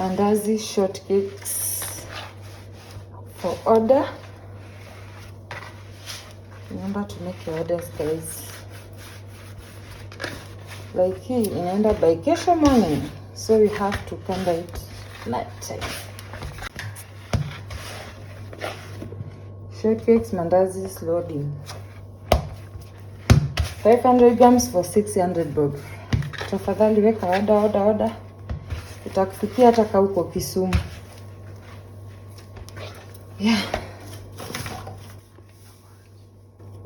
Mandazis shortcakes for order. Remember to make your orders, guys. Like hii inaenda by kesho morning, so we have to come by it night time. Shortcakes Mandazis loading. 500 grams for 600 bob. Tafadhali weka order. Itakufikia hata kama uko Kisumu. Yeah.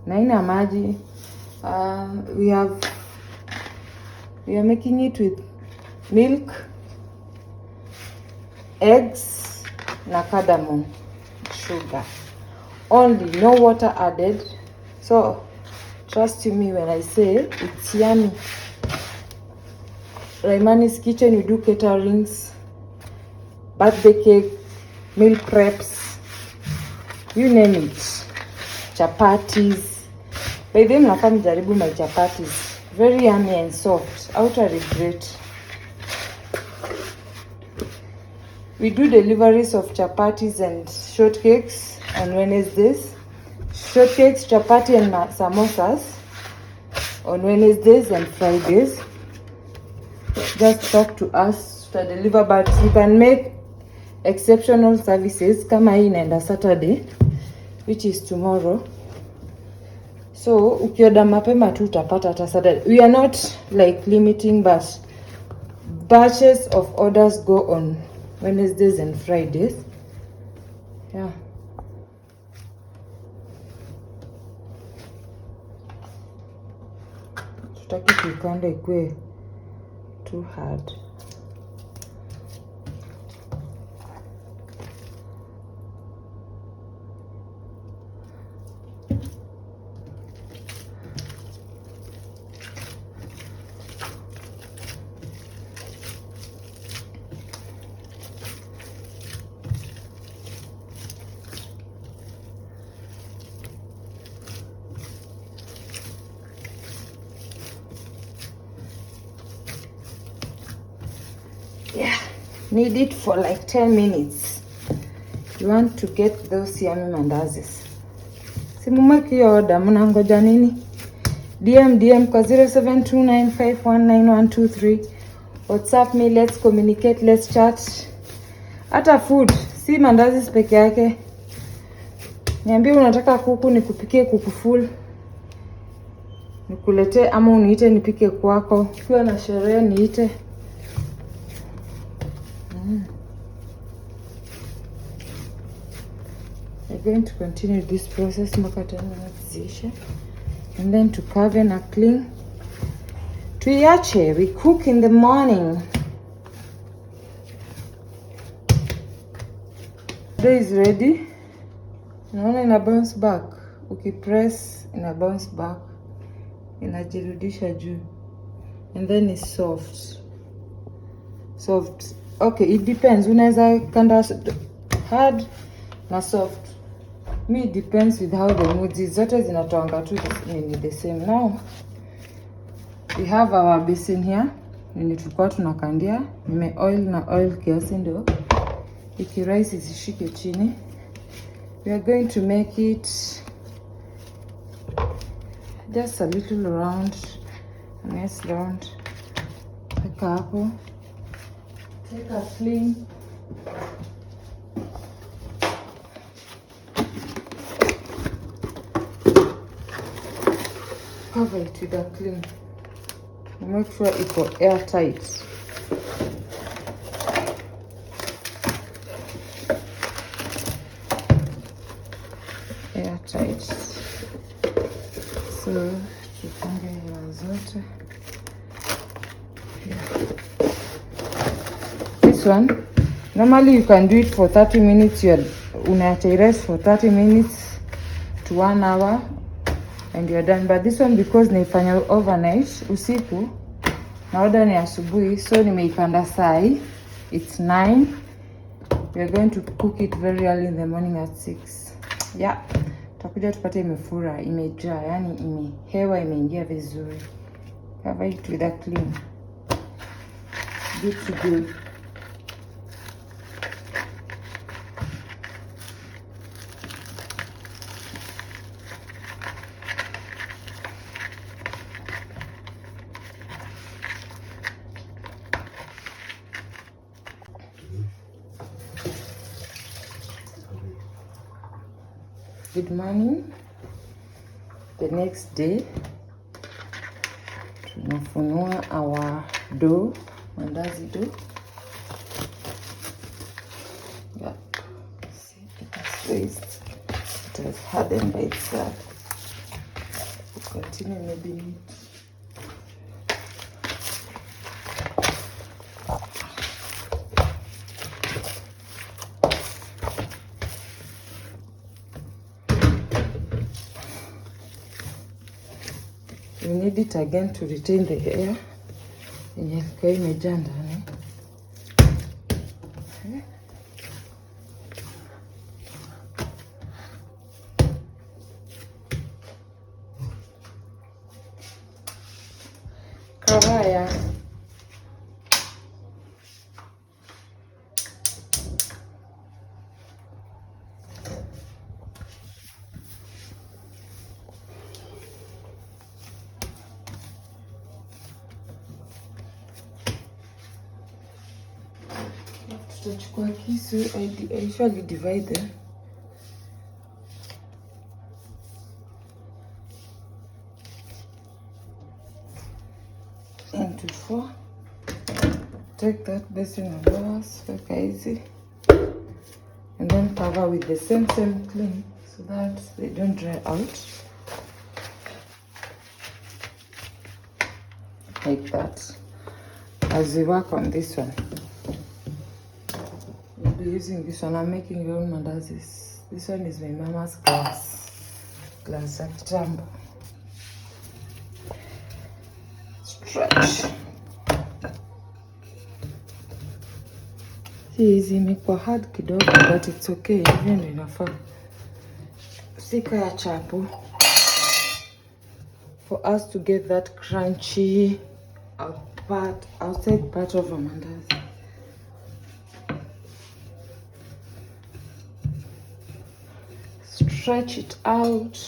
Na ina maji. We are making it with milk, eggs, na cardamom, sugar. Only, no water added. So trust me when I say it's yummy. Raimani's Kitchen, we do caterings, birthday cake, meal preps, you name it. Chapatis. By them nafaa mjaribu my chapatis. Very yummy and soft. Outer regret. We do deliveries of chapatis and shortcakes on Wednesdays. Shortcakes, chapati and samosas on Wednesdays and Fridays. Just talk to us to deliver, but you can make exceptional services kama hii inaenda Saturday, which is tomorrow. So ukioda mapema tu utapata hata Saturday. We are not like limiting, but batches of orders go on Wednesdays and Fridays. Yeah. Tutaki kuikanda ikue too hard. Yeah, need it for like 10 minutes. You want to get those yummy mandazis. Simumaki order, mnangoja nini? DM kwa 0729519123. WhatsApp me, let's communicate, let's chat. Hata food, si mandazis peke yake. Niambie unataka kuku nikupikie kuku full. Nikulete ama uniite nipike kwako. Ukiwa na sherehe niite. We're going to continue this process mpaka 10 minutes ziishe. And then to carve and clean. Tuiache, we cook in the morning. Dough is ready. Naona ina bounce back. Ukipress ina bounce back. Inajirudisha juu. And then it's soft. Soft. Okay, it depends. Unaweza kanda hard na soft. Me, it depends with how the mood is. Zote zinatoanga tu the same. Now we have our basin here. Nini tulikuwa tunakandia. Nime oil na oil kiasi ndio iki rice isishike chini. We are going to make it just a little round. A nice round. Weka hapo. Take a sling. Cover it with a cling. Make sure it's airtight. Airtight. So, tufunge hiyo zote. This one, normally you can do it for 30 minutes. Unaacha rest for 30 minutes to 1 hour. And you're done. But this one, because naifanya overnight usiku na order ni asubuhi, so nimeikanda sai. It's 9. We're going to cook it very early in the morning at 6. Yeah, tutakuja tupate imefura, imejaa, yani hewa imeingia vizuri. Cover it with a clean. Good to go. Good morning. The next day, tunafunua our dough, mandazi dough. Yeah, see, it has raised, it has hardened by itself. We'll continue maybe. We need it again to retain the air. Yenye ilikuwa imejaa ndani. Kawaya. Tutachukua kisu. I usually divide them into 4. Take that basin of ours, weka easy, and then cover with the same clean so that they don't dry out. Like that. As we work on this one, we'll be using this one. I'm making your own mandazis. This one is my mama's glass at jumbo. Stretch. Hii imekuwa hard kidogo, but it's okay. Even enough. Sika ya chapo for us to get that crunchy outside part of a mandazi. Stretch it out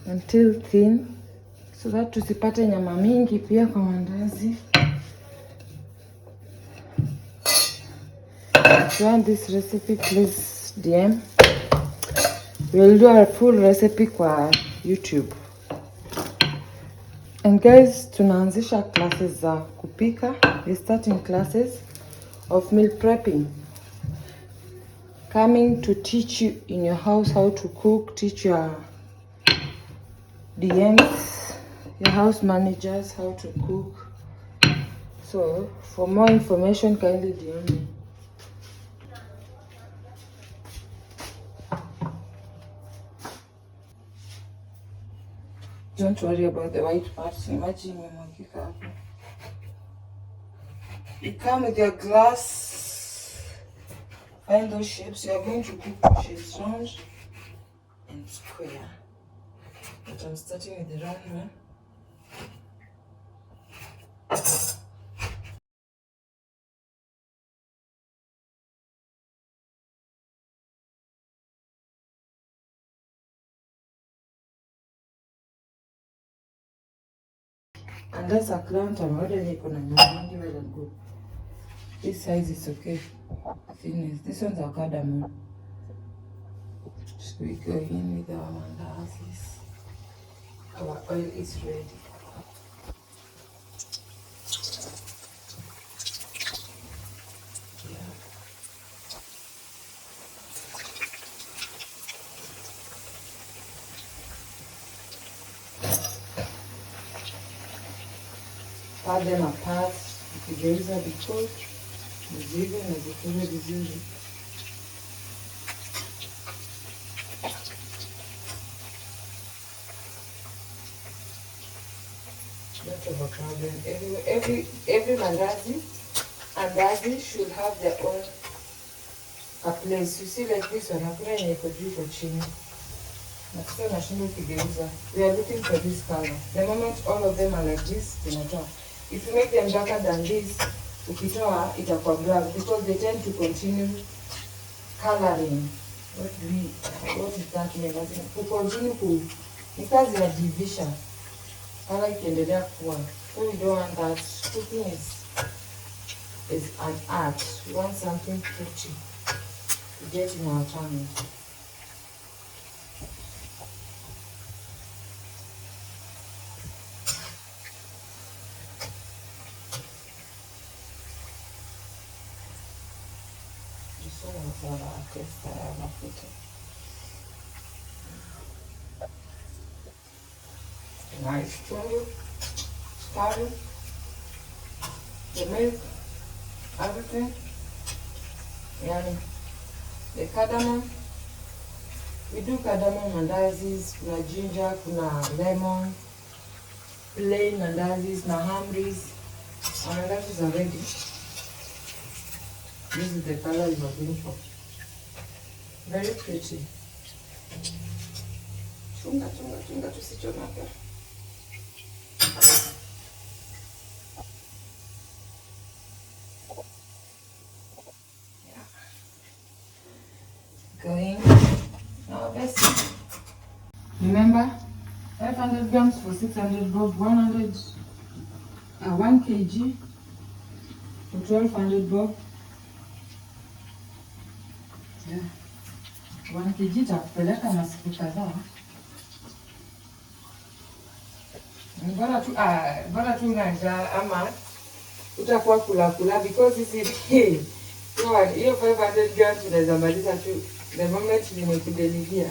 until thin so that tusipate nyama mingi pia kwa mandazi. If you want this recipe, please DM. We'll do a full recipe kwa YouTube. And guys, tunaanzisha classes za kupika. We're starting classes of meal prepping. Coming to teach you in your house how to cook, teach your DMs, your house managers how to cook. So, for more information, kindly DM me. Don't worry about the white parts. Imagine you come with your glass. Find those shapes. You are going to cook the shapes round and square. But I'm starting with the round one. And that's a client I'm already going to give it a go. This size is okay. Thinness. This one's a cardamom. So we go in with our mandazis. Our oil is ready. Pat them apart, ukigeuza because mzigo na zikule vizuri. Not of a problem. Every mandazi should have their own place. You see, like this one, hakuna yenye iko juu iko chini. Na sasa nashinda ukigeuza. We are looking for this color. The moment all of them are like this, tunatoa. If you make them darker than this, ukitoa itakuwa black because they tend to continue coloring. What is that mean? Kukontinue ni kazi ya division. Color ikiendelea kuwa. So we don't want that. Cooking is an art. We want something pretty to get in our tongue. Bora testa ya mafuta. Nice chungu, sukari, the milk, everything. Yani, the cardamom. We do cardamom mandazis, kuna ginger, kuna lemon, plain mandazis, na hamris. Our mandazis are ready. This is the color you are looking for. Very pretty. Chunga, chunga, chunga, tusichomeke. Yeah. Going. Now let's see. Remember, 500 grams for 600 bob, 1 kg for 1200 bob. Yeah. 1 kg takupeleka na siku kadhaa. Bora tu nganja ama utakuwa kula because hiyo 500 grams unaweza maliza tu the moment nimekudelivia.